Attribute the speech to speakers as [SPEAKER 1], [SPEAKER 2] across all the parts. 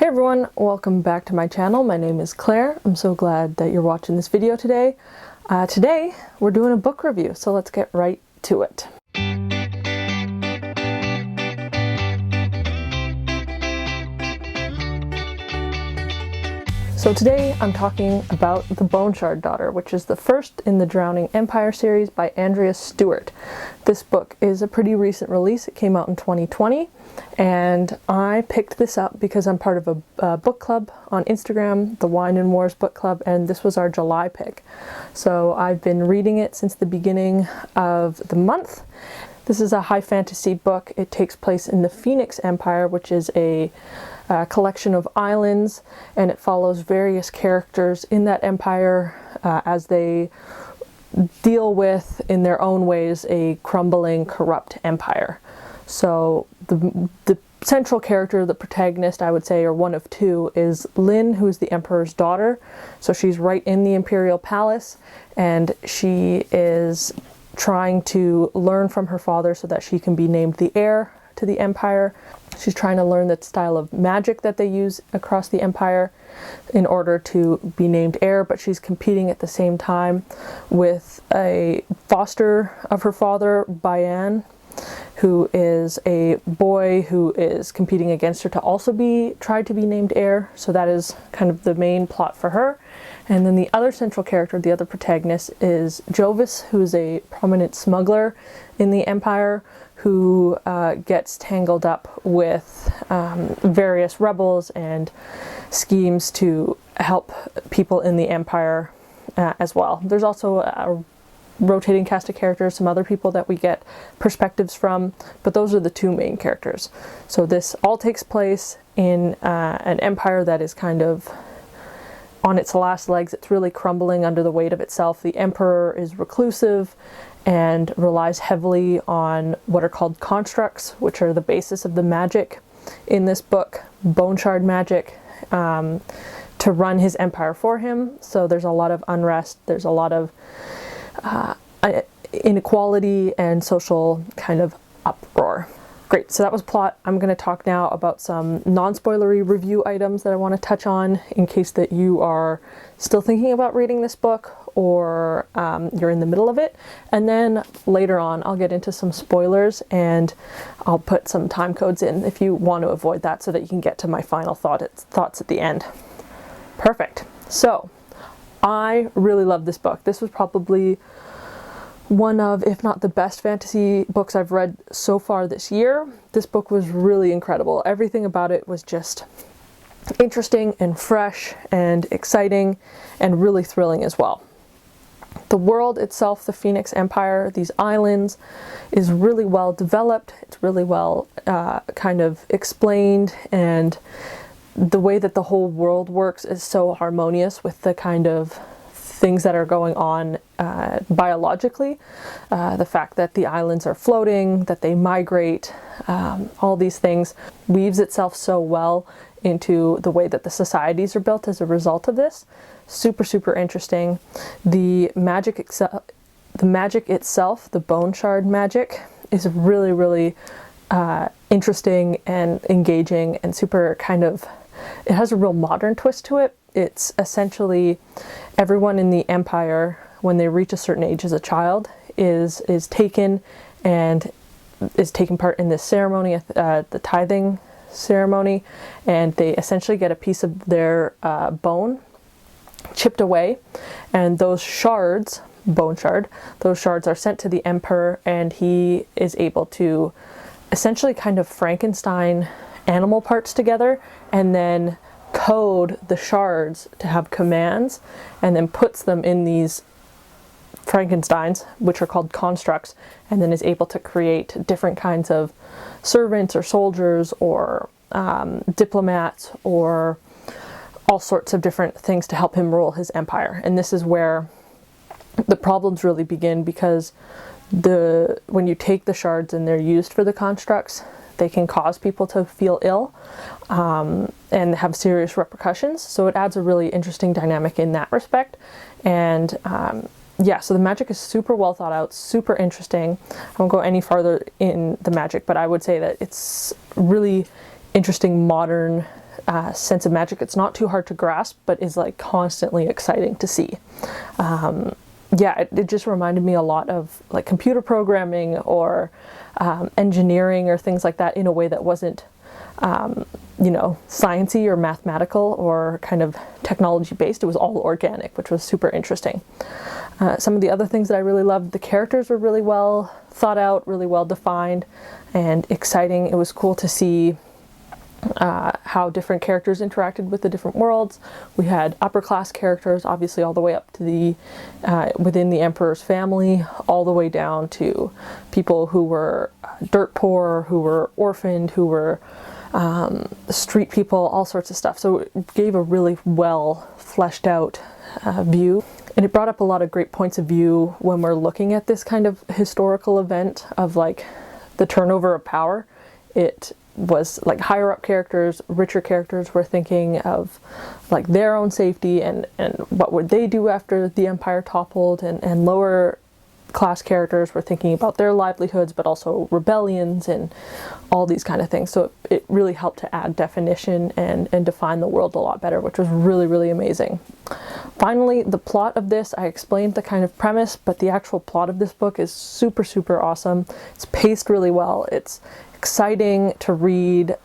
[SPEAKER 1] Hey everyone, welcome back to my channel. My name is Claire. I'm so glad that you're watching this video today. Today we're doing a book review, so let's get right to it. So today I'm talking about The Bone Shard Daughter, which is the first in the Drowning Empire series by Andrea Stewart. This book is a pretty recent release. It came out in 2020, and I picked this up because I'm part of a book club on Instagram, the Wine and Wars book club, and this was our July pick. So I've been reading it since the beginning of the month. This is a high fantasy book. It takes place in the Phoenix Empire, which is a collection of islands, and it follows various characters in that empire as they deal with, in their own ways, a crumbling, corrupt empire. So the central character, the protagonist, I would say, or one of two, is Lynn, who's the emperor's daughter. So she's right in the imperial palace, and she is trying to learn from her father so that she can be named the heir to the empire. She's trying to learn the style of magic that they use across the empire in order to be named heir, but she's competing at the same time with a foster of her father, Bayan, who is a boy who is competing against her to also be tried to be named heir. So that is kind of the main plot for her. And then the other central character, the other protagonist, is Jovis, who is a prominent smuggler in the empire who gets tangled up with various rebels and schemes to help people in the empire as well. There's also a rotating cast of characters, some other people that we get perspectives from, but those are the two main characters. So this all takes place in an empire that is kind of on its last legs. It's really crumbling under the weight of itself. The emperor is reclusive and relies heavily on what are called constructs, which are the basis of the magic in this book, bone shard magic, to run his empire for him. So there's a lot of unrest, there's a lot of inequality and social kind of uproar. Great, so that was plot. I'm going to talk now about some non-spoilery review items that I want to touch on in case that you are still thinking about reading this book or you're in the middle of it. And then later on I'll get into some spoilers and I'll put some time codes in if you want to avoid that so that you can get to my final thoughts at the end. Perfect. So I really love this book. This was probably one of, if not the best fantasy books I've read so far this year. This book was really incredible. Everything about it was just interesting and fresh and exciting and really thrilling as well. The world itself, the Phoenix Empire, these islands, is really well developed. It's really well kind of explained, and the way that the whole world works is so harmonious with the kind of things that are going on biologically. The fact that the islands are floating, that they migrate, all these things weaves itself so well into the way that the societies are built as a result of this. Super, super interesting. The magic itself, the bone shard magic, is really, really interesting and engaging and super kind of, it has a real modern twist to it. It's essentially everyone in the empire, when they reach a certain age as a child, is taken and is taking part in this ceremony, the tithing ceremony, and they essentially get a piece of their bone chipped away, and those shards, bone shard, those shards are sent to the emperor, and he is able to essentially kind of Frankenstein animal parts together and then code the shards to have commands, and then puts them in these Frankensteins, which are called constructs, and then is able to create different kinds of servants or soldiers or diplomats or all sorts of different things to help him rule his empire. And this is where the problems really begin, because when you take the shards and they're used for the constructs, they can cause people to feel ill and have serious repercussions. So it adds a really interesting dynamic in that respect. And yeah, so the magic is super well thought out, super interesting. I won't go any farther in the magic, but I would say that it's really interesting modern sense of magic. It's not too hard to grasp, but is like constantly exciting to see. Yeah, it just reminded me a lot of like computer programming or engineering or things like that in a way that wasn't, you know, sciencey or mathematical or kind of technology based. It was all organic, which was super interesting. Some of the other things that I really loved, the characters were really well thought out, really well defined and exciting. It was cool to see how different characters interacted with the different worlds. We had upper class characters, obviously all the way up to the within the Emperor's family, all the way down to people who were dirt poor, who were orphaned, who were street people, all sorts of stuff. So it gave a really well fleshed out view. And it brought up a lot of great points of view when we're looking at this kind of historical event of like the turnover of power. It was like higher up characters, richer characters were thinking of like their own safety and what would they do after the empire toppled, and lower class characters were thinking about their livelihoods, but also rebellions and all these kind of things. So it really helped to add definition and define the world a lot better, which was really, really amazing. Finally, the plot of this, I explained the kind of premise, but the actual plot of this book is super, super awesome. It's paced really well. It's exciting to read.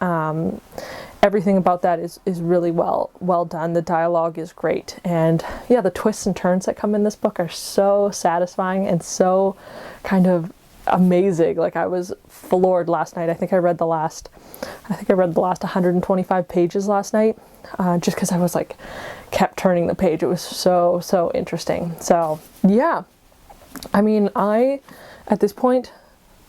[SPEAKER 1] Everything about that is really well done. The dialogue is great, and yeah, the twists and turns that come in this book are so satisfying and so kind of amazing. Like, I was floored last night. I think I read the last 125 pages last night, just because I was like kept turning the page. It was so interesting. So yeah, I mean, at this point,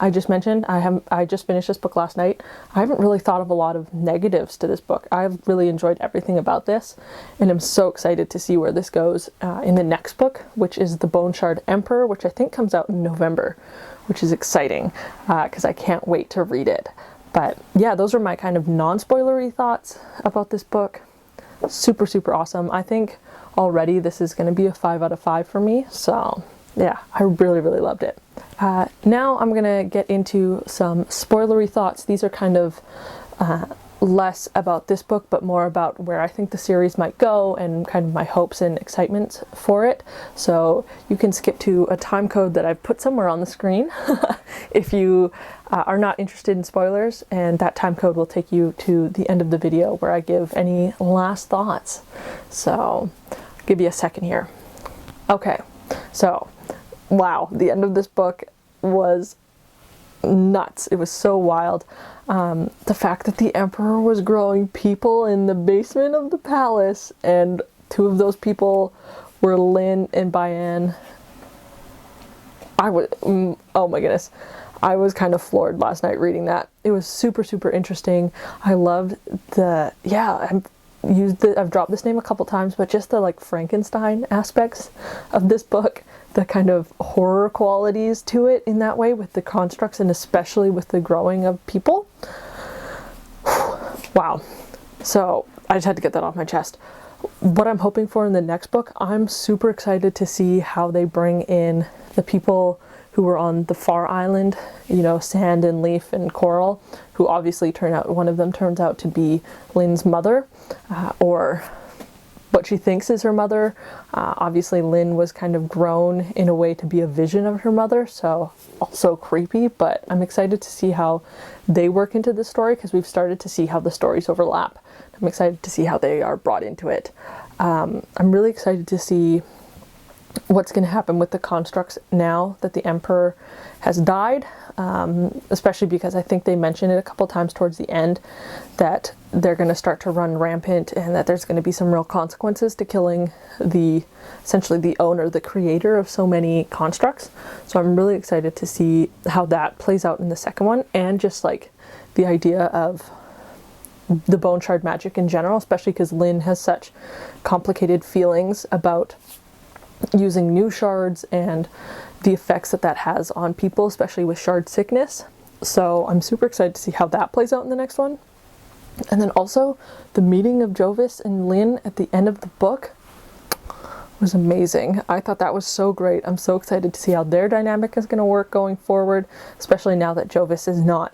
[SPEAKER 1] I just mentioned I just finished this book last night. I haven't really thought of a lot of negatives to this book. I've really enjoyed everything about this, and I'm so excited to see where this goes in the next book, which is The Bone Shard Emperor, which I think comes out in November, which is exciting because I can't wait to read it. But yeah, those are my kind of non-spoilery thoughts about this book. Super, super awesome. I think already this is going to be a 5 out of 5 for me. So yeah, I really, really loved it. Now I'm going to get into some spoilery thoughts. These are kind of less about this book, but more about where I think the series might go and kind of my hopes and excitement for it. So you can skip to a time code that I've put somewhere on the screen if you are not interested in spoilers, and that time code will take you to the end of the video where I give any last thoughts. So I'll give you a second here. Okay, so wow, the end of this book was nuts. It was so wild. The fact that the Emperor was growing people in the basement of the palace, and two of those people were Lynn and Bayan. Oh my goodness. I was kind of floored last night reading that. It was super, super interesting. I loved I've dropped this name a couple times, but just the like Frankenstein aspects of this book, the kind of horror qualities to it in that way with the constructs, and especially with the growing of people. Wow. So I just had to get that off my chest. What I'm hoping for in the next book, I'm super excited to see how they bring in the people who were on the far island, you know, Sand and Leaf and Coral, who obviously one of them turns out to be Lynn's mother, or what she thinks is her mother. Obviously Lynn was kind of grown in a way to be a vision of her mother, so also creepy, but I'm excited to see how they work into the story, because we've started to see how the stories overlap. I'm excited to see how they are brought into it. I'm really excited to see what's going to happen with the constructs now that the Emperor has died, especially because I think they mentioned it a couple times towards the end that they're going to start to run rampant, and that there's going to be some real consequences to killing essentially the owner, the creator of so many constructs. So I'm really excited to see how that plays out in the second one, and just like the idea of the bone shard magic in general, especially because Lynn has such complicated feelings about using new shards and the effects that has on people, especially with shard sickness. So I'm super excited to see how that plays out in the next one. And then also the meeting of Jovis and Lynn at the end of the book was amazing. I thought that was so great. I'm so excited to see how their dynamic is going to work going forward, especially now that Jovis is not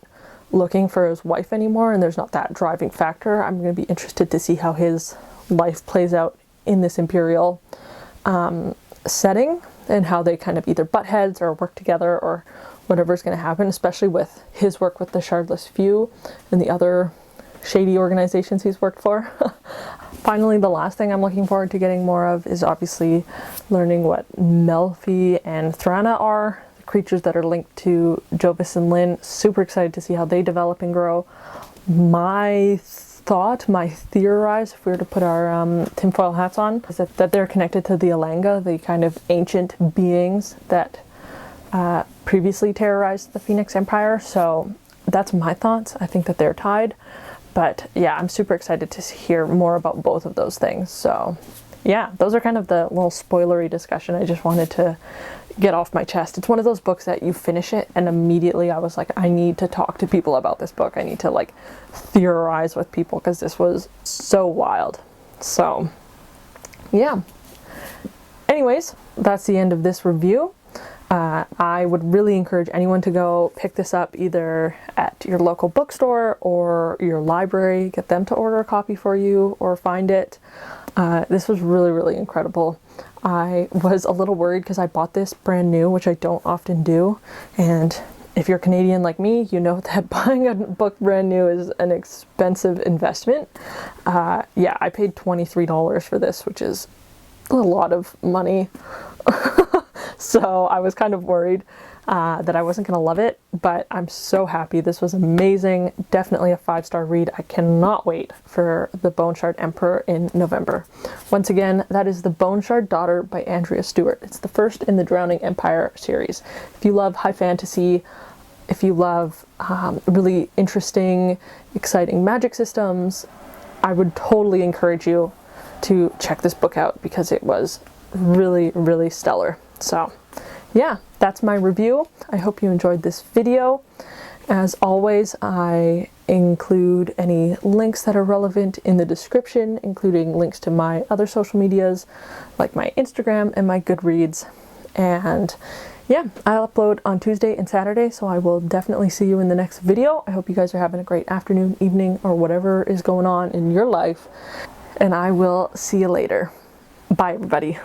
[SPEAKER 1] looking for his wife anymore, and there's not that driving factor. I'm going to be interested to see how his life plays out in this Imperial setting, and how they kind of either butt heads or work together or whatever's going to happen, especially with his work with the Shardless Few and the other shady organizations he's worked for. Finally, the last thing I'm looking forward to getting more of is obviously learning what Melfi and Thranna are, the creatures that are linked to Jovis and Lynn. Super excited to see how they develop and grow. My theorize, if we were to put our tinfoil hats on, is that they're connected to the Alanga, the kind of ancient beings that previously terrorized the Phoenix Empire. So that's my thoughts. I think that they're tied. But yeah, I'm super excited to hear more about both of those things. So yeah, those are kind of the little spoilery discussion I just wanted to get off my chest. It's one of those books that you finish it and immediately I was like, I need to talk to people about this book. I need to like theorize with people because this was so wild. So yeah. Anyways, that's the end of this review. I would really encourage anyone to go pick this up either at your local bookstore or your library, get them to order a copy for you or find it. This was really, really incredible. I was a little worried because I bought this brand new, which I don't often do. And if you're Canadian like me, you know that buying a book brand new is an expensive investment. Yeah, I paid $23 for this, which is a lot of money. So I was kind of worried that I wasn't going to love it, but I'm so happy. This was amazing. Definitely a 5-star read. I cannot wait for The Bone Shard Emperor in November. Once again, that is The Bone Shard Daughter by Andrea Stewart. It's the first in the Drowning Empire series. If you love high fantasy, if you love really interesting, exciting magic systems, I would totally encourage you to check this book out because it was really, really stellar. So yeah, that's my review. I hope you enjoyed this video. As always, I include any links that are relevant in the description, including links to my other social medias, like my Instagram and my Goodreads. And yeah, I'll upload on Tuesday and Saturday, so I will definitely see you in the next video. I hope you guys are having a great afternoon, evening, or whatever is going on in your life. And I will see you later. Bye, everybody.